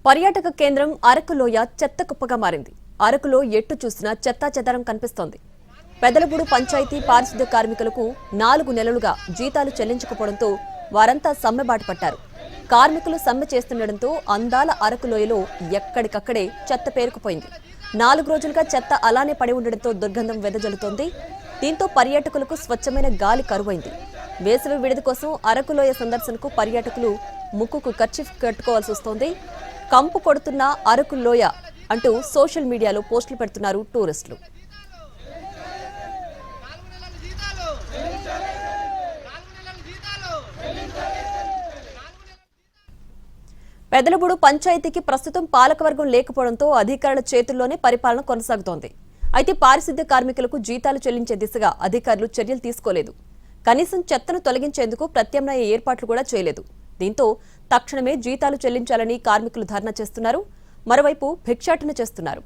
పర్యాటక కేంద్రం అరకులోయ చెత్త కుప్పగా మారింది. అరకులో ఎట్టు చూసినా చెత్తాచెదారం కనిపిస్తోంది. పెదలగూడు పంచాయతీ పారిశుద్ధ్య కార్మికులకు 4 నెలలుగా జీతాలు చెల్లించకపోవడంతో వారంతా సమ్మెబాటు పట్టారు. కార్మికులు సమ్మె చేస్తుండటంతో అందాల అరకులోయలో ఎక్కడికక్కడే చెత్త పేరుకుపోయింది. 4 రోజులుగా చెత్త అలానే పడి ఉండడంతో దుర్గంధం వెదజల్లుతోంది. దీంతో పర్యాటకులకు స్వచ్ఛమైన గాలి కరువైంది. వేసవి విడిది కోసం అరకులోయ సందర్శనకు పర్యాటకులు ముక్కుకు కర్చీఫ్ కట్టుకోవాల్సి వస్తోంది. కంపు కొడుతున్న అరకులోయ అంటూ సోషల్ మీడియాలో పోస్టులు పెడుతున్నారు టూరిస్టులు. పెదలగూడు పంచాయతీకి ప్రస్తుతం పాలకవర్గం లేకపోవడంతో అధికారుల చేతుల్లోనే పరిపాలన కొనసాగుతోంది. అయితే పారిశుద్ధ్య కార్మికులకు జీతాలు చెల్లించే దిశగా అధికారులు చర్యలు తీసుకోలేదు. కనీసం చెత్తను తొలగించేందుకు ప్రత్యామ్నాయ ఏర్పాట్లు కూడా చేయలేదు. దీంతో తక్షణమే జీతాలు చెల్లించాలని కార్మికులు ధర్నా చేస్తున్నారు. మరోవైపు భిక్షాటన చేస్తున్నారు.